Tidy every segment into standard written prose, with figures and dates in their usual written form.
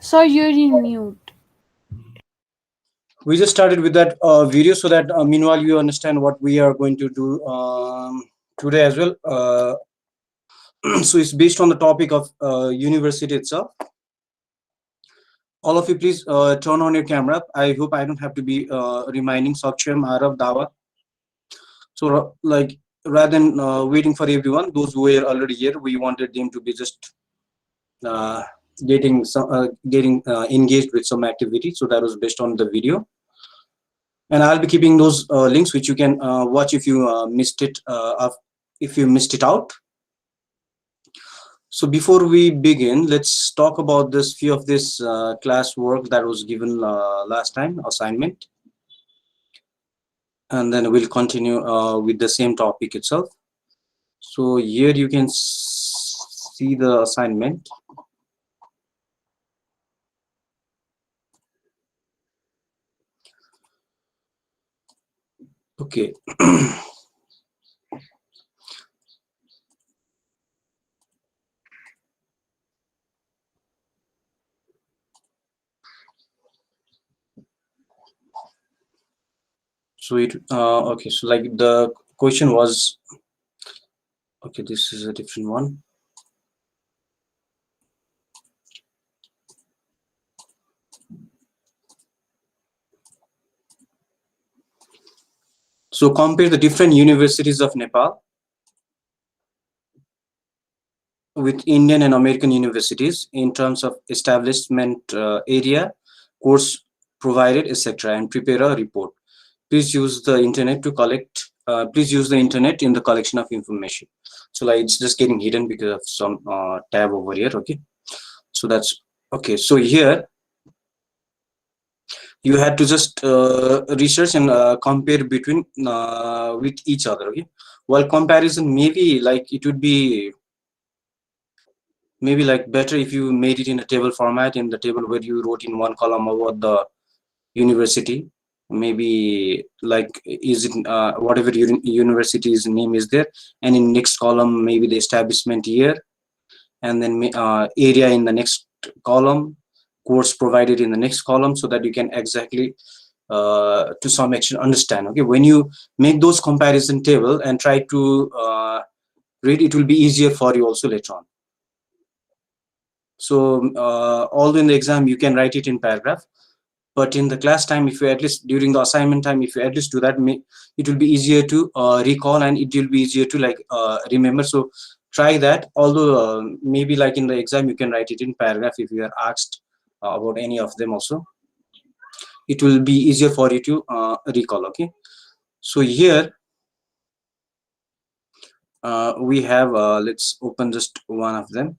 Sir, you're in mute. We just started with that video so that meanwhile you understand what we are going to do today as well. So it's based on the topic of university itself. All of you, please turn on your camera. I hope I don't have to be reminding Saksham, Arav, Dawa. So, like, rather than waiting for everyone, those who were already here, we wanted them to be just uh, getting engaged with some activity. So that was based on the video, and I'll be keeping those links which you can watch if you missed it. If you missed it out. So before we begin, let's talk about this few of this class work that was given last time, assignment, and then we'll continue with the same topic itself. So here you can see the assignment. Okay. So it okay, so like the question was, okay, this is a different one. So compare the different universities of Nepal with Indian and American universities in terms of establishment area, course provided, etc., and prepare a report. Please use the internet to collect. Please use the internet in the collection of information. So like it's just getting hidden because of some tab over here. Okay, so that's okay. So here you had to just research and compare between with each other. Okay, while comparison maybe like it would be maybe like better if you made it in a table format, in the table where you wrote in one column about the university, maybe like is it whatever university's name is there, and in next column maybe the establishment year, and then area in the next column, course provided in the next column, so that you can exactly to some extent understand. Okay, when you make those comparison table and try to read, it will be easier for you also later on. So although in the exam you can write it in paragraph, but in the class time, if you at least during the assignment time, if you at least do that, it will be easier to recall, and it will be easier to like remember. So try that. Although maybe like in the exam you can write it in paragraph if you are asked about any of them also, it will be easier for you to recall. Okay, so here we have let's open just one of them.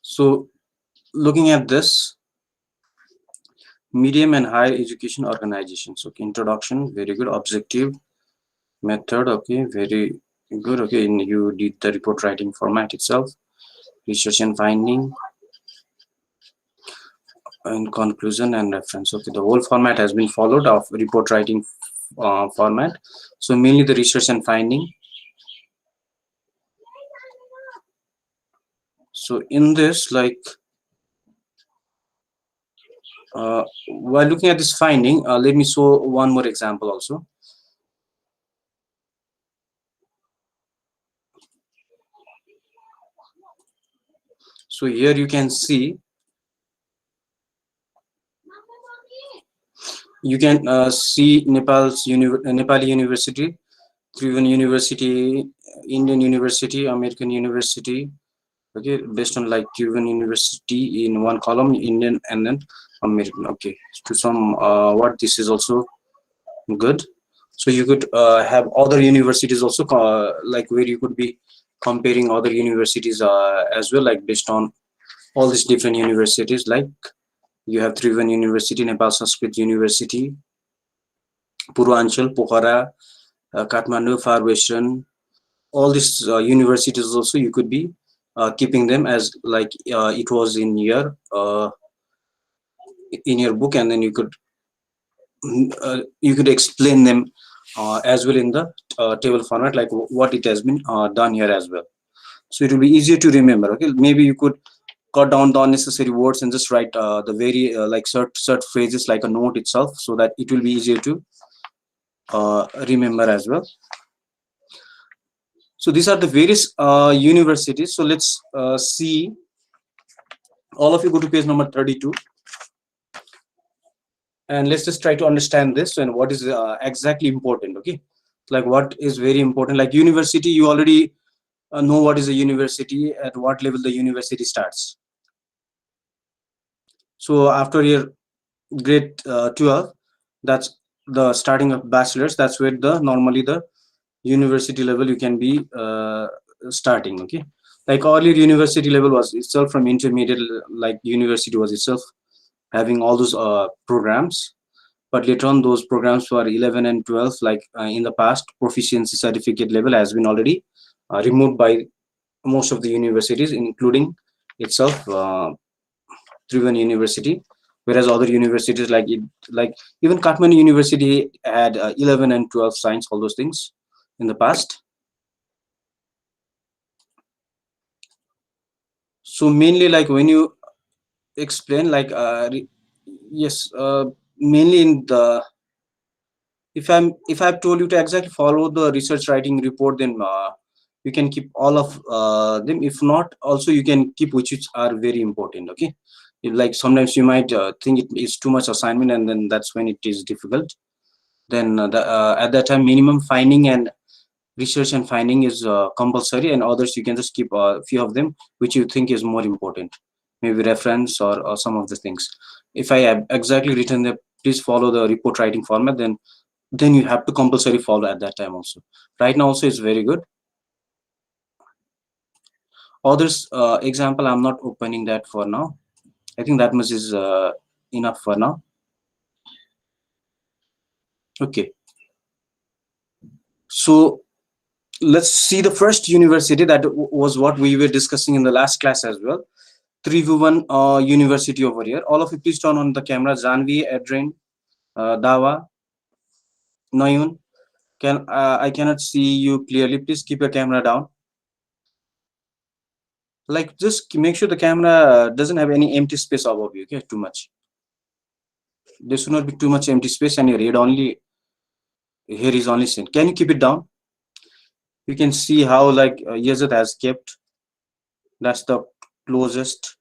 So looking at this, medium and higher education organizations. Okay, introduction, very good. Objective, method, okay, very good. Okay, and you did the report writing format itself. Research and finding, and conclusion and reference. Okay, the whole format has been followed of report writing format. So mainly the research and finding. So in this, like while looking at this finding, let me show one more example also. So here you can see, you can see Nepali University, Tribhuvan University, Indian University, American University. Okay, based on like Tribhuvan University in one column, Indian and then American. Okay, to some what this is also good. So you could have other universities also, like where you could be comparing other universities as well, like based on all these different universities. Like you have Tribhuvan University, Nepal Sanskrit University, Purvanchal, Pokhara, Kathmandu, Far Western, all these universities also you could be keeping them as like it was in your book, and then you could explain them as well in the table format, like what it has been done here as well. So it will be easier to remember. Okay, maybe you could cut down the unnecessary words and just write the very like cert phrases like a note itself, so that it will be easier to remember as well. So these are the various universities. So let's see. All of you go to page number 32, and let's just try to understand this and what is exactly important. Okay, like what is very important, like university, you already know what is a university, at what level the university starts. So after your grade 12, that's the starting of bachelor's, that's where the normally the university level you can be starting. Okay, like earlier university level was itself from intermediate, like university was itself having all those programs, but later on those programs for 11 and 12, like in the past, proficiency certificate level has been already removed by most of the universities, including itself Tribhuvan University, whereas other universities like even Kathmandu University had 11 and 12 science, all those things in the past. So mainly, like when you explain, like yes, mainly in the, if I've told you to exactly follow the research writing report, then you can keep all of them. If not, also you can keep which are very important. Okay, like sometimes you might think it is too much assignment, and then that's when it is difficult. Then at that time, minimum finding and research and finding is compulsory, and others you can just keep a few of them which you think is more important, maybe reference or some of the things. If I have exactly written the please follow the report writing format, then you have to compulsory follow at that time also. Right now also is very good. Others example, I'm not opening that for now. I think that much is enough for now. Okay, so let's see the first university that was what we were discussing in the last class as well. Tribhuvan University over here. All of you please turn on the camera. Janvi, Adrian, Dawa, Noyun. I cannot see you clearly. Please keep your camera down. Like just make sure the camera doesn't have any empty space above you. Okay, too much. There should not be too much empty space, and your head only here is only seen. Can you keep it down? You can see how like Yazid has kept. That's the closest.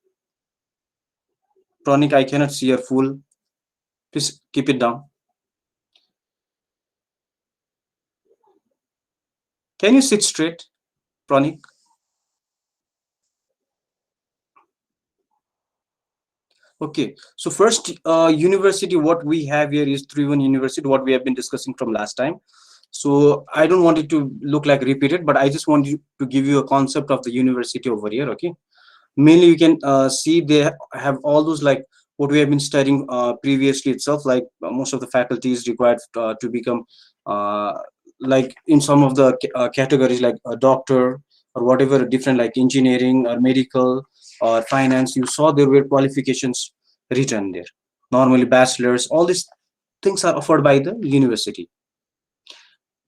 Pronic, I cannot see your full. Please keep it down. Can you sit straight, Pronic? Okay, so first university what we have here is Tribhuvan University, what we have been discussing from last time. So I don't want it to look like repeated, but I just want you to give you a concept of the university over here. Okay, mainly you can see they have all those like what we have been studying previously itself, like most of the faculties required to become uh, like in some of the categories like a doctor or whatever, different like engineering or medical or finance. You saw there were qualifications written there, normally bachelors, all these things are offered by the university.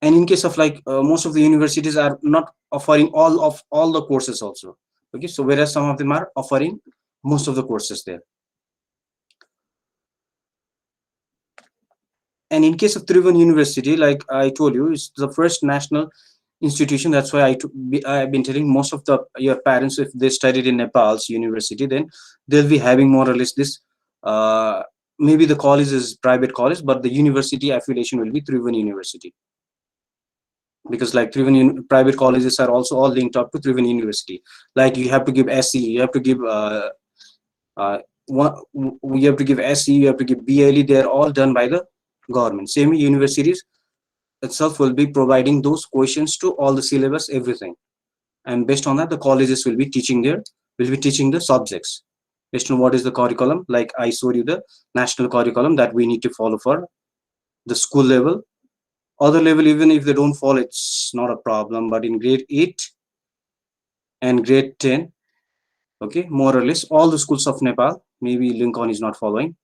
And in case of like most of the universities are not offering all the courses also. Okay, so whereas some of them are offering most of the courses there. And in case of Tribhuvan University, like I told you, it's the first national institution. That's why I've been telling most of the your parents, if they studied in Nepal's university, then they'll be having more or less this maybe the college is private college, but the university affiliation will be Tribhuvan University, because like private colleges are also all linked up to Tribhuvan University. Like you have to give SE, you have to give one, you have to give SE, you have to give BLE. They are all done by the government. Same universities itself will be providing those questions to all the syllabus, everything, and based on that, the colleges will be teaching the subjects based on what is the curriculum. Like I showed you the national curriculum that we need to follow for the school level, Other level, even if they don't follow, it's not a problem. But in grade 8 and grade 10, okay, more or less all the schools of Nepal, maybe Lincoln is not following,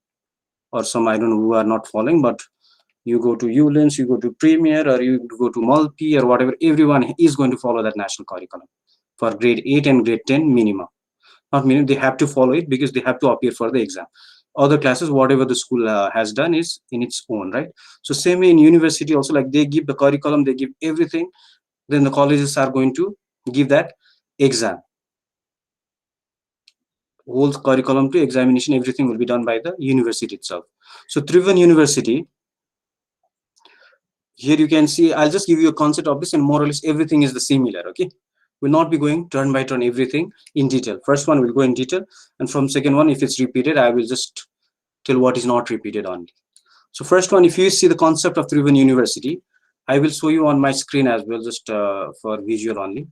or some I don't know who are not following, but you go to ULINS, you go to Premier, or you go to Mulpi, or whatever, everyone is going to follow that national curriculum for grade 8 and grade 10 minimum. Not minimum, they have to follow it because they have to appear for the exam. Other classes, whatever the school has done is in its own, right? So same way in university also, like they give the curriculum, they give everything, then the colleges are going to give that exam. Whole curriculum to examination, everything will be done by the university itself. So Tribhuvan University, here you can see, I'll just give you a concept of this, and more or less everything is the similar, okay? We'll not be going turn by turn everything in detail. First one will go in detail, and from second one, if it's repeated, I will just tell what is not repeated only. So first one, if you see the concept of Tribhuvan University, I will show you on my screen as well, just for visual only.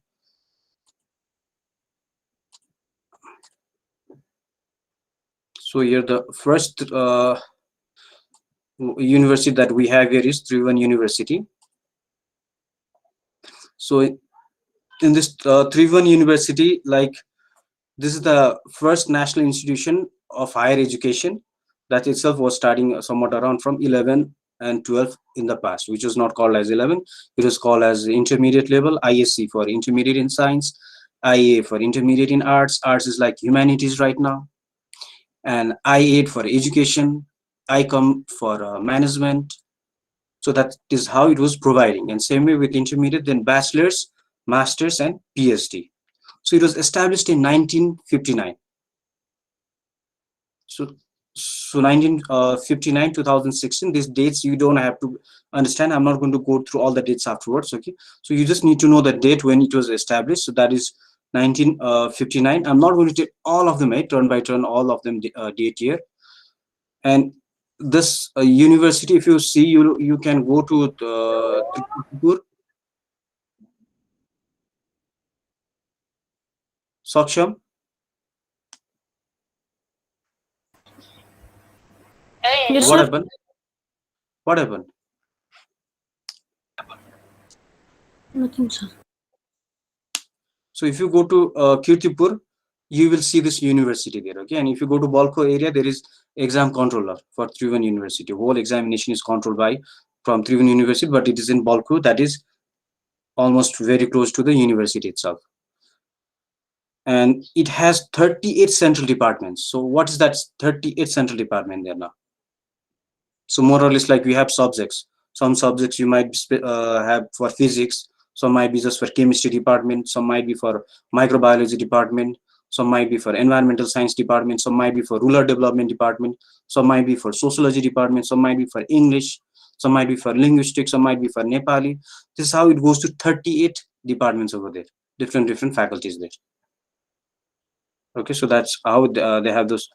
So here the first university that we have here is Tribhuvan University. So in this Tribhuvan University, like this is the first national institution of higher education that itself was starting somewhat around from 11 and 12 in the past, which was not called as 11. It was called as intermediate level, ISC for intermediate in science, IA for intermediate in arts. Arts is like humanities right now. And I8 for education, ICOM for management. So that is how it was providing. And same way with intermediate, then bachelor's, master's, and PhD. So it was established in 1959. So 1959, 2016, these dates you don't have to understand. I'm not going to go through all the dates afterwards, okay? So you just need to know the date when it was established. So that is 1959. I'm not going to take all of them, right, turn by turn, all of them date here. And this university, if you see, you can go to Saksham. Yes, What sir. happened? What happened? Nothing, sir. So if you go to Kirtipur, you will see this university there, okay? And if you go to Balko area, there is exam controller for Tribhuvan University. Whole examination is controlled by from Tribhuvan University, but it is in Balko, that is almost very close to the university itself. And it has 38 central departments. So what is that 38 central department there now? So more or less like we have subjects. Some subjects you might have for physics, some might be just for chemistry department, some might be for microbiology department, some might be for environmental science department, some might be for rural development department, some might be for sociology department, some might be for English, some might be for linguistics, some might be for Nepali. This is how it goes to 38 departments over there, different faculties there. Okay, so that's how they have those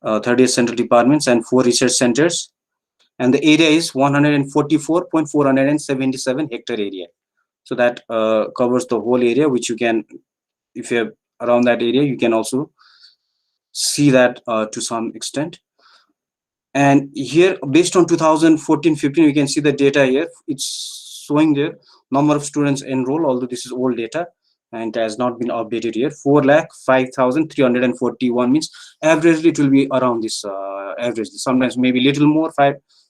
38 central departments and 4 research centers, and the area is 144.477 hectare area. So that covers the whole area, which you can, if you're around that area, you can also see that to some extent. And here, based on 2014-15, you can see the data here. It's showing there number of students enrolled, although this is old data and it has not been updated here. 4,05,341 means averagely it will be around this average. Sometimes maybe little more,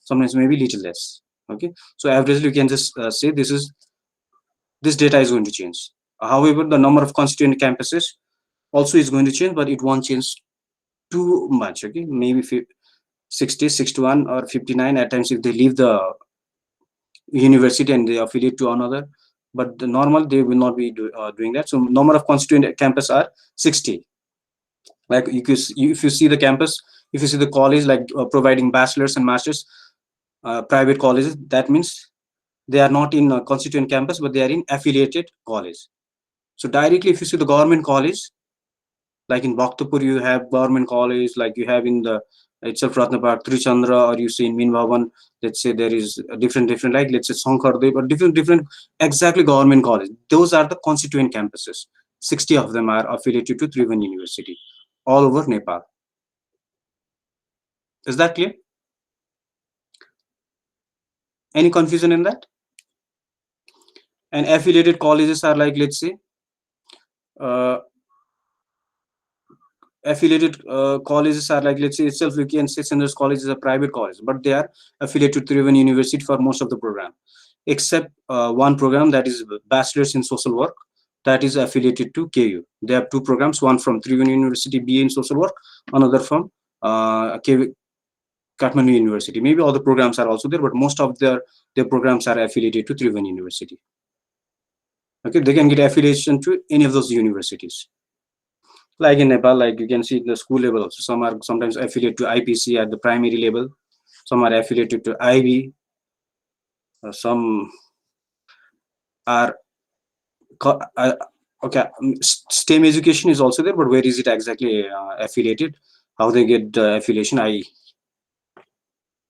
sometimes maybe little less. Okay, so averagely you can just say this data is going to change. However, the number of constituent campuses also is going to change, but it won't change too much. Okay, maybe 60, 61, or 59 at times if they leave the university and they affiliate to another, but the normal they will not be doing that. So number of constituent campus are 60. Like if you see the campus, if you see the college like providing bachelor's and master's, private colleges, that means they are not in a constituent campus, but they are in affiliated college. So directly, if you see the government college, like in Bhaktapur, you have government college, like you have in the itself Ratna Park, Trichandra, or you see in Min Bhavan, let's say there is a different, like let's say Sankardev, or different, exactly government college. Those are the constituent campuses. 60 of them are affiliated to Tribhuvan University, all over Nepal. Is that clear? Any confusion in that? And affiliated colleges are like, let's say, affiliated colleges are like, let's say itself, we can say St. Andrews College is a private college, but they are affiliated to Tribhuvan University for most of the program, except one program, that is Bachelor's in Social Work, that is affiliated to KU. They have two programs, one from Tribhuvan University, BA in Social Work, another from KU, Kathmandu University. Maybe all the programs are also there, but most of their programs are affiliated to Tribhuvan University. Okay, they can get affiliation to any of those universities. Like in Nepal, like you can see the school level also. Some are sometimes affiliated to IPC at the primary level. Some are affiliated to IB. Some are okay. STEM education is also there, but where is it exactly affiliated? How they get the affiliation?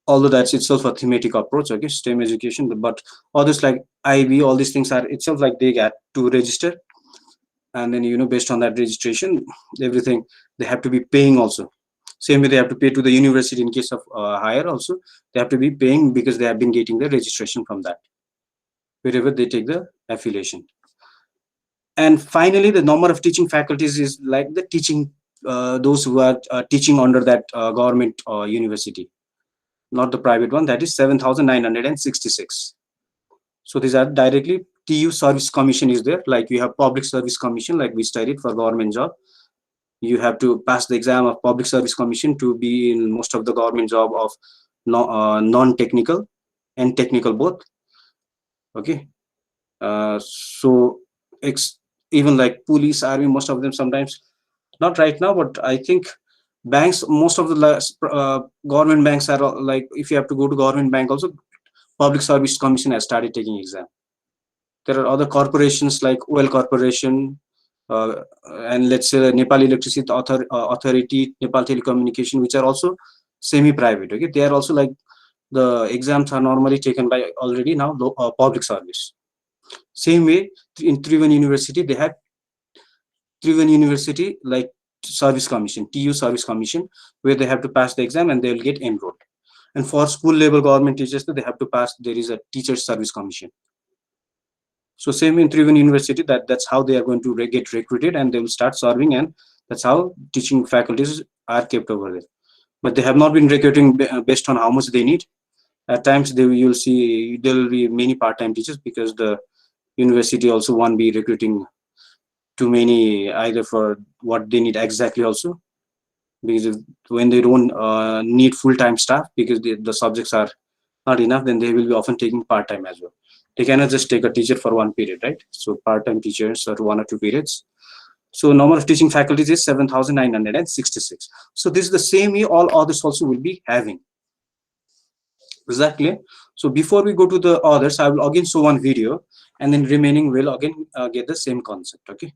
Although that's itself a thematic approach, okay, STEM education, but others like IB, all these things are itself like they get to register, and then based on that registration, everything they have to be paying also. Same way they have to pay to the university in case of higher also, they have to be paying because they have been getting the registration from that wherever they take the affiliation. And finally, the number of teaching faculties is like the teaching those who are teaching under that government university, not the private one, that is 7,966. So these are directly TU Service Commission is there, like you have Public Service Commission, like we studied for government job. You have to pass the exam of Public Service Commission to be in most of the government job of non-technical and technical both. Okay, so even like police, army, most of them sometimes, not right now, but I think banks, most of the government banks are like, if you have to go to government bank also, Public Service Commission has started taking exam. There are other corporations like Oil Corporation, and let's say Nepal Electricity Authority, Nepal Telecommunication, which are also semi-private. Okay, they are also like, the exams are normally taken by already now public service. Same way in Tribhuvan University, they have Tribhuvan University like Service Commission, TU Service Commission, where they have to pass the exam and they will get enrolled. And for school level government teachers, they have to pass, there is a Teachers Service Commission. So same in Tribhuvan University, that's how they are going to get recruited, and they will start serving, and that's how teaching faculties are kept over there. But they have not been recruiting based on how much they need. At times you'll see there will be many part-time teachers, because the university also won't be recruiting too many either for what they need exactly also, because when they don't need full-time staff because the subjects are not enough, then they will be often taking part-time as well. They cannot just take a teacher for one period, right? So part-time teachers are 1 or 2 periods. So number of teaching faculties is 7,966. So this is the same way all others also will be having. Exactly. So before we go to the others, I will again show one video, and then remaining will again get the same concept. Okay.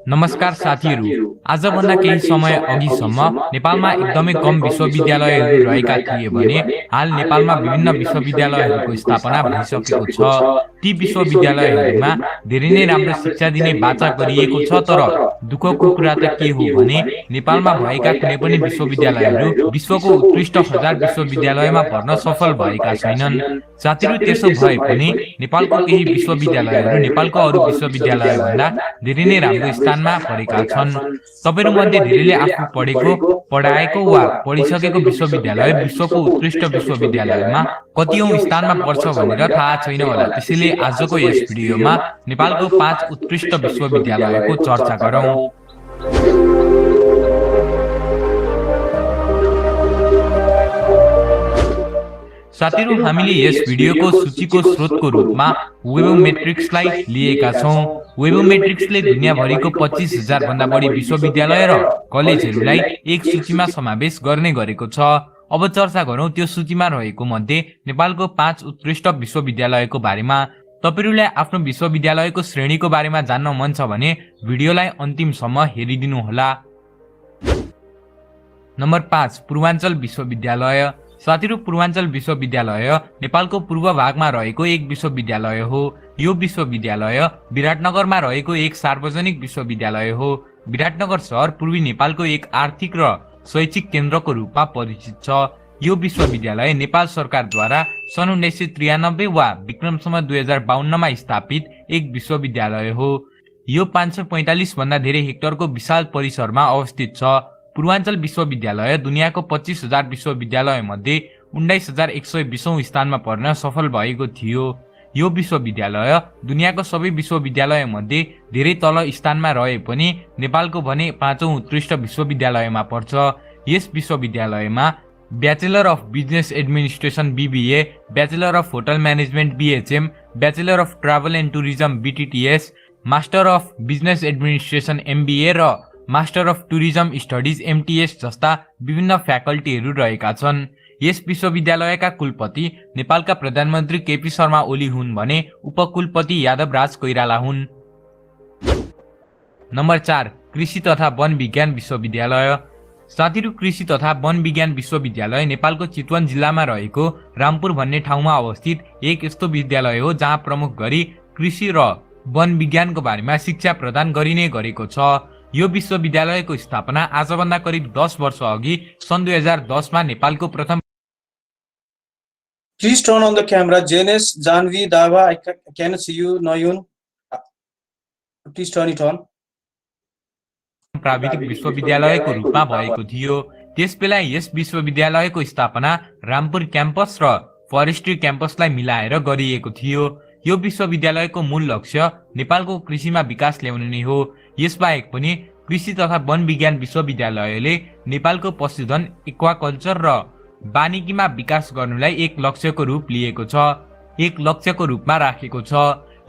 नमस्कार साथीहरू, आजभन्दा केही समय अघिसम्म नेपालमा एकदमै कम विश्वविद्यालयहरू रहेका थिए भने हाल नेपालमा विभिन्न विश्वविद्यालयहरूको स्थापना भइसकेको छ। ती विश्वविद्यालयहरूमा धेरै नै राम्रो शिक्षा दिने वाचा गरिएको छ, तर दुःखको कुरा त के हो भने नेपालमा भएका कुनै पनि विश्वविद्यालयहरू विश्वको उत्कृष्ट 1000 विश्वविद्यालयमा भर्न सफल भएका छैनन्। साथीहरू, त्यसो भए पनि नेपालको केही विश्वविद्यालयहरू नेपालको अरू विश्वविद्यालयभन्दा धेरै नै राम्रो स्थानमा परेका छन्। तपाईहरु मध्ये धेरैले आफू पढेको, पढाएको वा पढिसकेको विश्वविद्यालय विश्वको उत्कृष्ट विश्वविद्यालयमा कतिऔं स्थानमा पर्छ भनेर थाहा छैन होला। त्यसैले आजको यस भिडियोमा नेपालको 5 उत्कृष्ट विश्वविद्यालयको चर्चा गरौं। साथीहरु, हामीले यस भिडियोको सूचीको स्रोतको रूपमा वेबोमेट्रिक्सलाई लिएका छौं। वेबोमेट्रिक्सले दुनियाभरिको 25,000 भन्दा बढी विश्वविद्यालय र कलेजहरूलाई एक सूचीमा समावेश गर्ने गरेको छ। अब चर्चा गरौं त्यो सूचीमा रहेको मध्ये नेपालको 5 उत्कृष्ट विश्वविद्यालयको बारेमा। तपाईहरुलाई आफ्नो विश्वविद्यालयको श्रेणीको बारेमा जान्न मन छ भने भिडियोलाई अन्तिमसम्म हेरिदिनु होला। नम्बर 5, पूर्वाञ्चल विश्वविद्यालय। साथीहरू पूर्वाञ्चल विश्वविद्यालय नेपालको पूर्व भागमा रहेको एक विश्वविद्यालय हो। यो विश्वविद्यालय विराटनगरमा रहेको एक सार्वजनिक विश्वविद्यालय हो। विराटनगर शहर पूर्वी नेपालको एक आर्थिक र शैक्षिक केन्द्रको रूपमा परिचित छ। यो विश्वविद्यालय नेपाल सरकारद्वारा सन् 1993 वा विक्रमसम्म 2052 मा स्थापित एक विश्वविद्यालय हो। यो 545 भन्दा धेरै हेक्टरको विशाल परिसरमा अवस्थित छ। पूर्वाञ्चल विश्वविद्यालय दुनियाँको 25,000 विश्वविद्यालय मध्ये 19,120औं स्थानमा पर्न सफल भएको थियो। यो विश्वविद्यालय दुनियाँको सबै विश्वविद्यालय मध्ये धेरै तल स्थानमा रहे पनि नेपालको भने 5औं उत्कृष्ट विश्वविद्यालयमा पर्छ। यस विश्वविद्यालयमा bachelor of business administration BBA, bachelor of hotel management BHM, bachelor of travel and tourism BTTS, master of business administration MBA र master of tourism studies MTS जस्ता विभिन्न फ्याकल्टीहरू रहेका छन्। यस विश्वविद्यालयका कुलपति नेपालका प्रधानमन्त्री केपी शर्मा ओली हुन् भने उपकुलपति यादवराज कोइराला हुन्। नम्बर 4 कृषि तथा वन विज्ञान विश्वविद्यालय। साथीहरू कृषि तथा वन विज्ञान विश्वविद्यालय नेपालको चितवन जिल्लामा रहेको रामपुर भन्ने ठाउँमा अवस्थित एक यस्तो विद्यालय हो जहाँ प्रमुख गरी कृषि र वन विज्ञानको बारेमा शिक्षा प्रदान गरिने गरेको छ। यो विश्वविद्यालयको स्थापना आजभन्दा करिब 10 वर्ष अघि सन् 2010 मा नेपालको प्रथम Please turn on the camera. Janice, Janvi, Dava, I cannot see you. Noyun, please turn it on. प्राविधिक विश्वविद्यालयको रूपमा भएको थियो। त्यसबेला यस विश्वविद्यालयको स्थापना रामपुर क्याम्पस र फरेस्ट्री क्याम्पसलाई मिलाएर गरिएको थियो। यो विश्वविद्यालयको मूल लक्ष्य नेपालको कृषिमा विकास ल्याउने नै हो। यसबाहेक पनि कृषि तथा वन विज्ञान विश्वविद्यालयले नेपालको पशुधन, एक्वाकल्चर र वानिकीमा विकास गर्नुलाई एक लक्ष्यको रूप लिएको छ, एक लक्ष्यको रूपमा राखेको छ।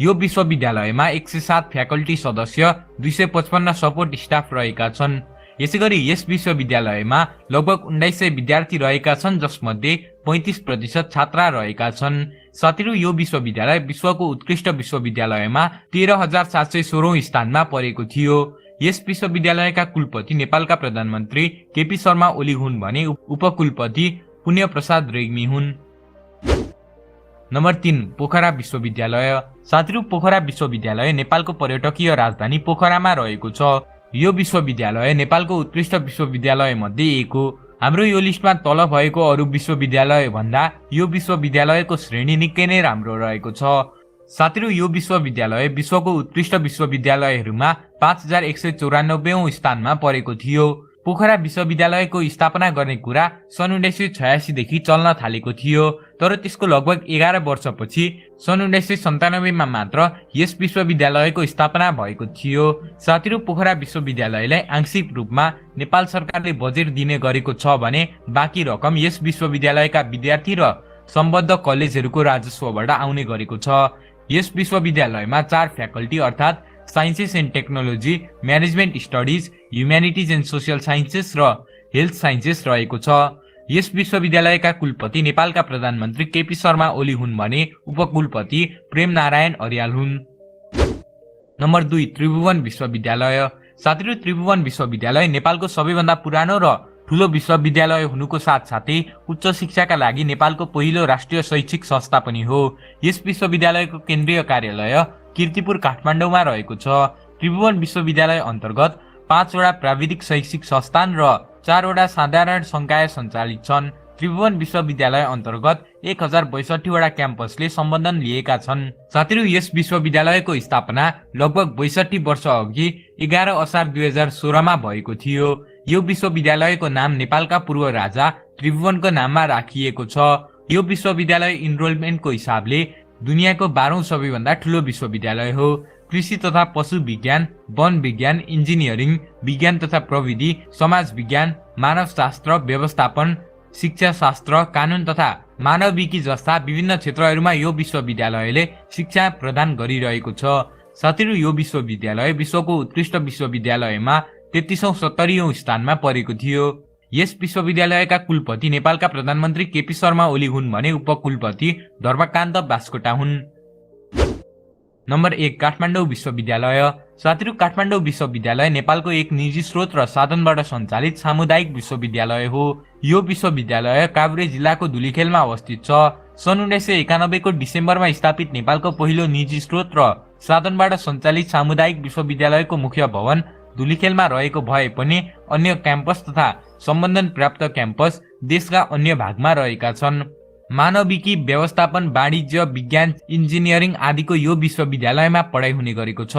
यो विश्वविद्यालयमा 107 फ्याकल्टी सदस्य, 255 सपोर्ट स्टाफ रहेका छन्। यसैगरी यस विश्वविद्यालयमा लगभग 1900 विद्यार्थी रहेका छन्, जसमध्ये 35% छात्रा रहेका छन्। साथीहरू यो विश्वविद्यालय विश्वको उत्कृष्ट विश्वविद्यालयमा 13,716औं स्थानमा परेको थियो। यस विश्वविद्यालयका कुलपति नेपालका प्रधानमन्त्री केपी शर्मा ओली हुन् भने उपकुलपति पुण्य प्रसाद रेग्मी हुन्। नम्बर 3 पोखरा विश्वविद्यालय। साथीहरू पोखरा विश्वविद्यालय नेपालको पर्यटकीय राजधानी पोखरामा रहेको छ। यो विश्वविद्यालय नेपालको उत्कृष्ट विश्वविद्यालय मध्ये एक हो। हाम्रो यो लिस्टमा तल भएको अरू विश्वविद्यालय भन्दा यो विश्वविद्यालयको श्रेणी निकै नै राम्रो रहेको छ। साथीहरू यो विश्वविद्यालय विश्वको उत्कृष्ट विश्वविद्यालयहरूमा 5194औं स्थानमा परेको थियो। पोखरा विश्वविद्यालयको स्थापना गर्ने कुरा सन् 1986 देखि चल्न थालेको थियो, तर त्यसको लगभग 11 वर्षपछि सन् 1997 मा मात्र यस विश्वविद्यालयको स्थापना भएको थियो। साथीहरू पोखरा विश्वविद्यालयलाई आंशिक रूपमा नेपाल सरकारले बजेट दिने गरेको छ भने बाँकी रकम यस विश्वविद्यालयका विद्यार्थी र सम्बद्ध कलेजहरूको राजस्वबाट आउने गरेको छ। यस विश्वविद्यालयमा 4 फ्याकल्टी अर्थात् sciences and technology, management studies, humanities and social sciences र हेल्थ साइन्सेस रहेको छ। यस विश्वविद्यालयका कुलपति नेपालका प्रधानमन्त्री केपी शर्मा ओली हुन् भने उपकुलपति प्रेम नारायण अर्याल हुन्। नम्बर 2 त्रिभुवन विश्वविद्यालय। साथीहरू त्रिभुवन विश्वविद्यालय नेपालको सबैभन्दा पुरानो र ठूलो विश्वविद्यालय हुनुको साथसाथै उच्च शिक्षाका लागि नेपालको पहिलो राष्ट्रिय शैक्षिक संस्था पनि हो। यस विश्वविद्यालयको केन्द्रीय कार्यालय कीर्तिपुर काठमाडौँमा रहेको छ। त्रिभुवन विश्वविद्यालय अन्तर्गत 5 वटा प्राविधिक शैक्षिक संस्थान र 4 वटा साधारण संकाय सञ्चालित छन्। त्रिभुवन विश्वविद्यालय अन्तर्गत 1062 वटा क्याम्पसले सम्बन्धन लिएका छन्। साथीहरू यस विश्वविद्यालयको स्थापना लगभग 62 वर्ष अघि 11 असार 2016 मा भएको थियो। यो विश्वविद्यालयको नाम नेपालका पूर्व राजा त्रिभुवनको नाममा राखिएको छ। यो विश्वविद्यालय इनरोलमेन्टको हिसाबले दुनियाँको 12औं सबैभन्दा ठूलो विश्वविद्यालय हो। कृषि तथा पशु विज्ञान, वन विज्ञान, इन्जिनियरिङ, विज्ञान तथा प्रविधि, समाज विज्ञान, मानवशास्त्र, व्यवस्थापन, शिक्षा शास्त्र, कानून तथा मानविकी जस्ता विभिन्न क्षेत्रहरूमा यो विश्वविद्यालयले शिक्षा प्रदान गरिरहेको छ। साथीहरू यो विश्वविद्यालय विश्वको उत्कृष्ट विश्वविद्यालयमा 3370औं स्थानमा परेको थियो। यस विश्वविद्यालयका कुलपति नेपालका प्रधानमन्त्री केपी शर्मा ओली हुन् भने उपकुलपति धर्मकान्त बास्कोटा हुन्। नम्बर 1 काठमाडौँ विश्वविद्यालय। साथीहरू, काठमाडौँ विश्वविद्यालय नेपालको एक निजी स्रोत र साधनबाट सञ्चालित सामुदायिक विश्वविद्यालय हो। यो विश्वविद्यालय काभ्रे जिल्लाको धुलीखेलमा अवस्थित छ। सन् 1991 को डिसेम्बरमा स्थापित नेपालको पहिलो निजी स्रोत र साधनबाट सञ्चालित सामुदायिक विश्वविद्यालयको मुख्य भवन धुलीखेलमा रहेको भए पनि अन्य क्याम्पस तथा सम्बन्धन प्राप्त क्याम्पस देशका अन्य भागमा रहेका छन्। मानविकी, व्यवस्थापन, वाणिज्य, विज्ञान, इन्जिनियरिङ आदिको यो विश्वविद्यालयमा पढाइ हुने गरेको छ।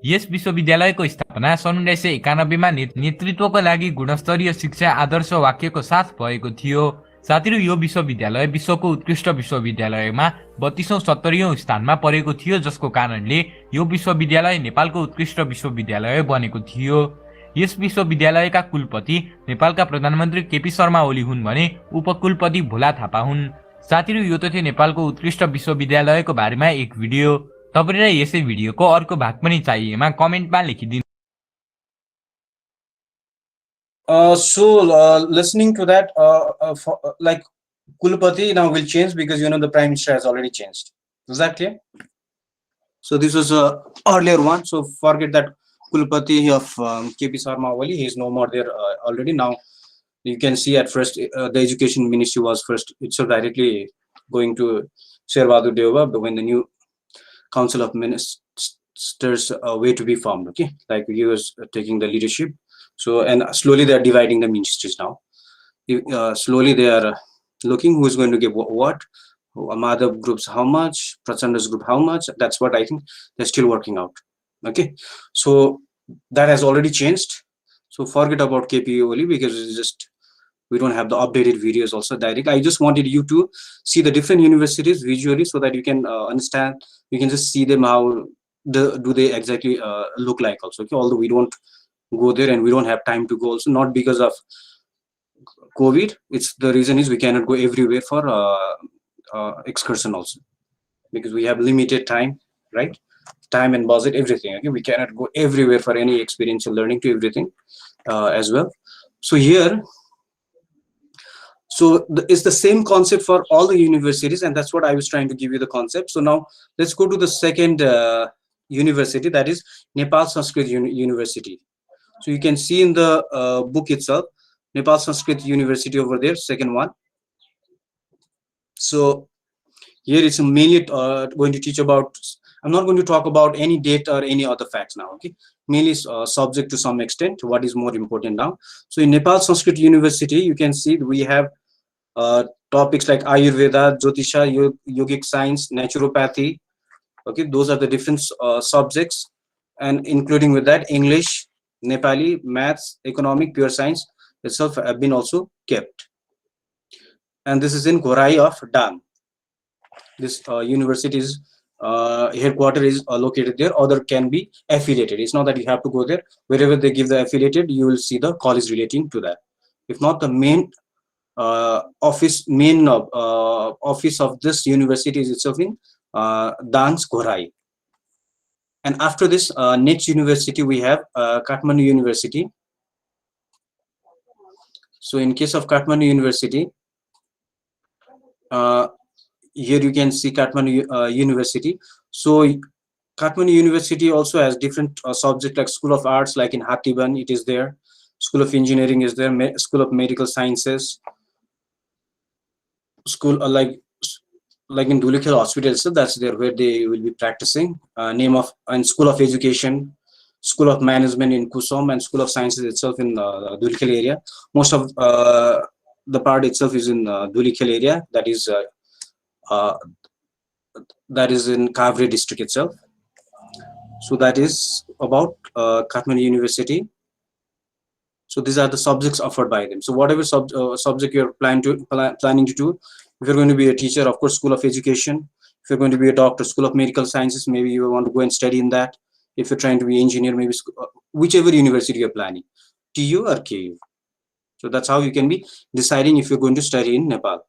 यस विश्वविद्यालयको स्थापना सन् 1991 मा नेतृत्वको लागि गुणस्तरीय शिक्षा आदर्श वाक्यको साथ भएको थियो। साथीहरू, यो विश्वविद्यालय विश्वको उत्कृष्ट विश्वविद्यालयमा 32औं 70औं स्थानमा परेको थियो, जसको कारणले यो विश्वविद्यालय नेपालको उत्कृष्ट विश्वविद्यालय बनेको थियो। यस विश्वविद्यालयका कुलपति नेपालका प्रधानमन्त्री केपी शर्मा ओली हुन् भने उपकुलपति भोला थापा हुन्। साथीहरू, यो त थियो नेपालको उत्कृष्ट विश्वविद्यालयको बारेमा एक भिडियो। तपाईलाई यसै भिडियोको अर्को भाग पनि चाहिएमा कमेन्टमा लेखिदिनु। Listening to that, like Kulpati now will change because the Prime Minister has already changed. Is that clear? So this was a earlier one. So forget that Kulpati of KP Sharma Oli. He is no more there already. Now you can see at first the Education Ministry was first itself directly going to Sherbahadur Deuba, but when the new Council of Ministers way to be formed, okay, like he was taking the leadership. So, and slowly they are dividing the ministries now. Slowly they are looking who is going to give what, Madhav groups how much, Prachanda's group how much. That's what I think they're still working out. Okay, so that has already changed. So forget about KP Oli because it's just we don't have the updated videos also direct. I just wanted you to see the different universities visually so that you can understand. You can just see them how do they exactly look like also. Okay, although we don't go there and we don't have time to go also, not because of COVID. It's the reason is we cannot go everywhere for excursion also because we have limited time, right? Time and budget, everything. Okay, we cannot go everywhere for any experiential learning to everything as well. So here, so it's the same concept for all the universities, and that's what I was trying to give you the concept. So now let's go to the second university, that is Nepal Sanskrit University. So you can see in the book itself, Nepal Sanskrit University over there, second one. So here it's mainly going to teach about, I'm not going to talk about any date or any other facts now, okay? Mainly subject to some extent, what is more important now. So in Nepal Sanskrit University, you can see we have topics like Ayurveda, Jyotisha, Yogic Science, Naturopathy. Okay, those are the different subjects, and including with that English, Nepali, Maths, Economic, Pure Science itself have been also kept. And this is in Gorai of Dam. This university's headquarter is located there. Other can be affiliated. It's not that you have to go there. Wherever they give the affiliated, you will see the college relating to that. If not, the main office of this university is itself in Dangs, Gorai. And after this, next university we have Kathmandu University. So in case of Kathmandu University, here you can see Kathmandu University. So Kathmandu University also has different subjects like School of Arts, like in Hatiban, it is there. School of Engineering is there. School of Medical Sciences. School like in Dhulikhel Hospital, so that's there where they will be practicing. And School of Education, School of Management in Kusum, and School of Sciences itself in Dhulikhel area. Most of the part itself is in Dhulikhel area. That is in Kavre district itself. So that is about Kathmandu University. So these are the subjects offered by them. So whatever subject you're planning to do, if you're going to be a teacher, of course, School of Education. If you're going to be a doctor, School of Medical Sciences, maybe you want to go and study in that. If you're trying to be engineer, maybe whichever university you're planning, TU or KU. So that's how you can be deciding if you're going to study in Nepal.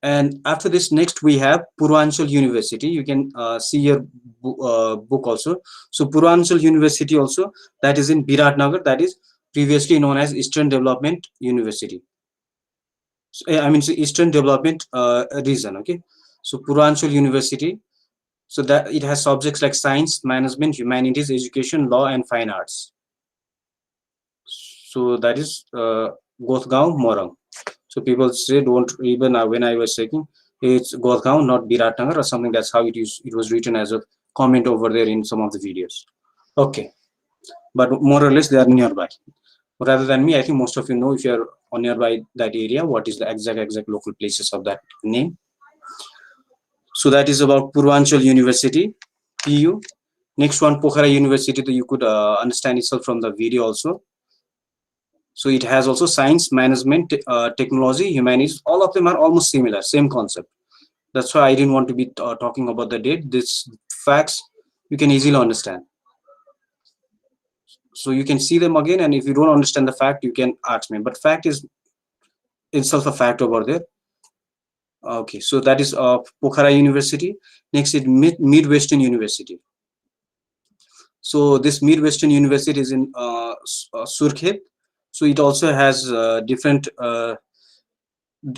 And after this, next we have Purvanchal University. You can see your book also. So Purvanchal University also, that is in Biratnagar, that is previously known as Eastern Development University. So, I mean, Eastern Development Region. Okay. So Purvanchal University, So that it has subjects like science, management, humanities, education, law, and fine arts. So that is Gothgaon, Morang. So people say, don't even when I was checking, it's Gothgaon, not Biratnagar or something. That's how it was written as a comment over there in some of the videos. Okay, but more or less they are nearby. Rather than me, I think most of you know, if you are on nearby that area, what is the exact local places of that name. So that is about Purvanchal University, PU. Next one, Pokhara University, that you could understand itself from the video also. So it has also science, management, technology, humanities. All of them are almost similar, same concept. That's why I didn't want to be talking about the date. These facts you can easily understand. So you can see them again, and if you don't understand the fact, you can ask me. But fact is itself a fact over there. Okay, so that is Pokhara University. Next is Midwestern University. So this Midwestern University is in Surkhet. So it also has different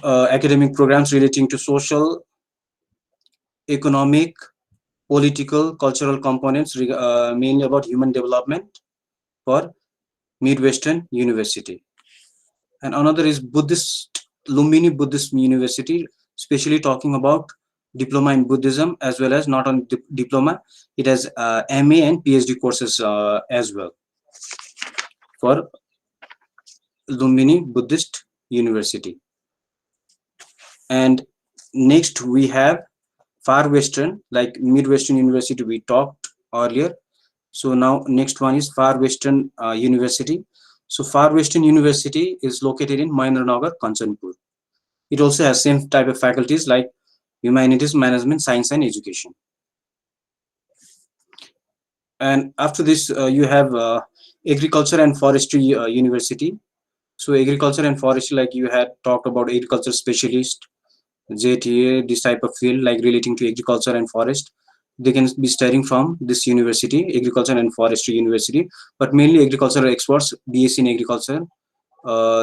academic programs relating to social, economic, political, cultural components, mainly about human development for Midwestern University. And another is Lumbini Buddhist University, especially talking about diploma in Buddhism, as well as not on diploma, it has MA and PhD courses as well for Lumbini Buddhist University. And next we have Far Western, like Midwestern University we talked earlier. So now next one is Far Western University. So Far Western University is located in Mahendranagar, Kanchanpur. It also has same type of faculties like humanities, management, science, and education. And after this, you have Agriculture and Forestry University. So agriculture and forestry, like you had talked about agriculture specialist, JTA, this type of field like relating to agriculture and forest. They can be studying from this university, Agriculture and Forestry University, but mainly agricultural experts, BSc in agriculture.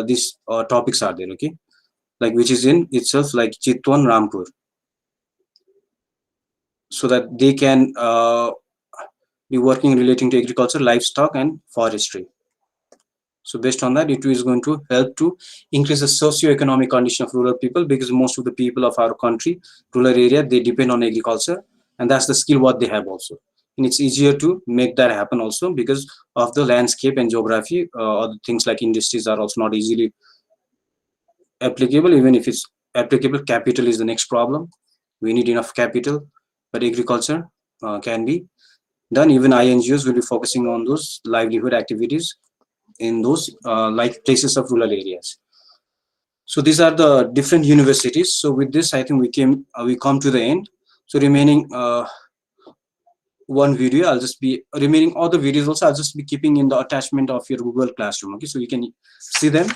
These topics are there, okay? Like which is in itself like Chitwan, Rampur. So that they can be working relating to agriculture, livestock, and forestry. So based on that, it is going to help to increase the socio-economic condition of rural people, because most of the people of our country, rural area, they depend on agriculture, and that's the skill what they have also. And it's easier to make that happen also because of the landscape and geography. Other things like industries are also not easily applicable. Even if it's applicable, capital is the next problem. We need enough capital, but agriculture can be done. Even INGOs will be focusing on those livelihood activities in those like places of rural areas. So these are the different universities. So with this, I think we come to the end. So remaining one video, I'll just be remaining all the videos also, I'll just be keeping in the attachment of your Google Classroom. Okay, so you can see them.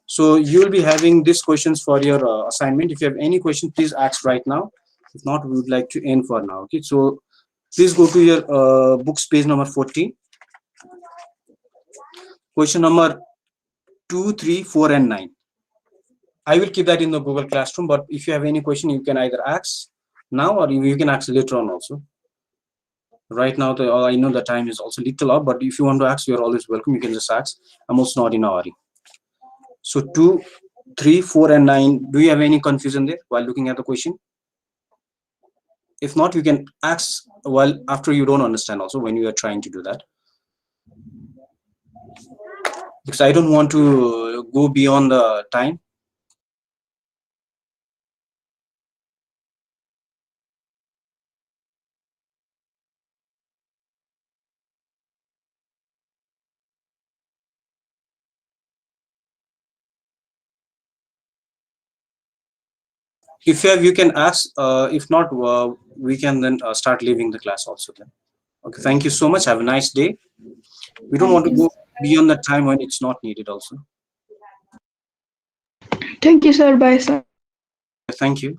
So you will be having these questions for your assignment. If you have any question, please ask right now. If not, we would like to end for now. Okay, so please go to your books, page number 14. Question number 2, 3, 4, and 9. I will keep that in the Google Classroom, but if you have any question, you can either ask now or you can ask later on also. Right now, I know the time is also little up, but if you want to ask, you're always welcome. You can just ask. I'm also not in a hurry. So 2, 3, 4, and 9. Do you have any confusion there while looking at the question? If not, you can ask while after you don't understand also when you are trying to do that. Because I don't want to go beyond the time. If you have, you can ask. If not, we can then start leaving the class also then. Okay, thank you so much. Have a nice day. We don't want to go beyond the time when it's not needed also. Thank you, sir. Bye, sir. Thank you.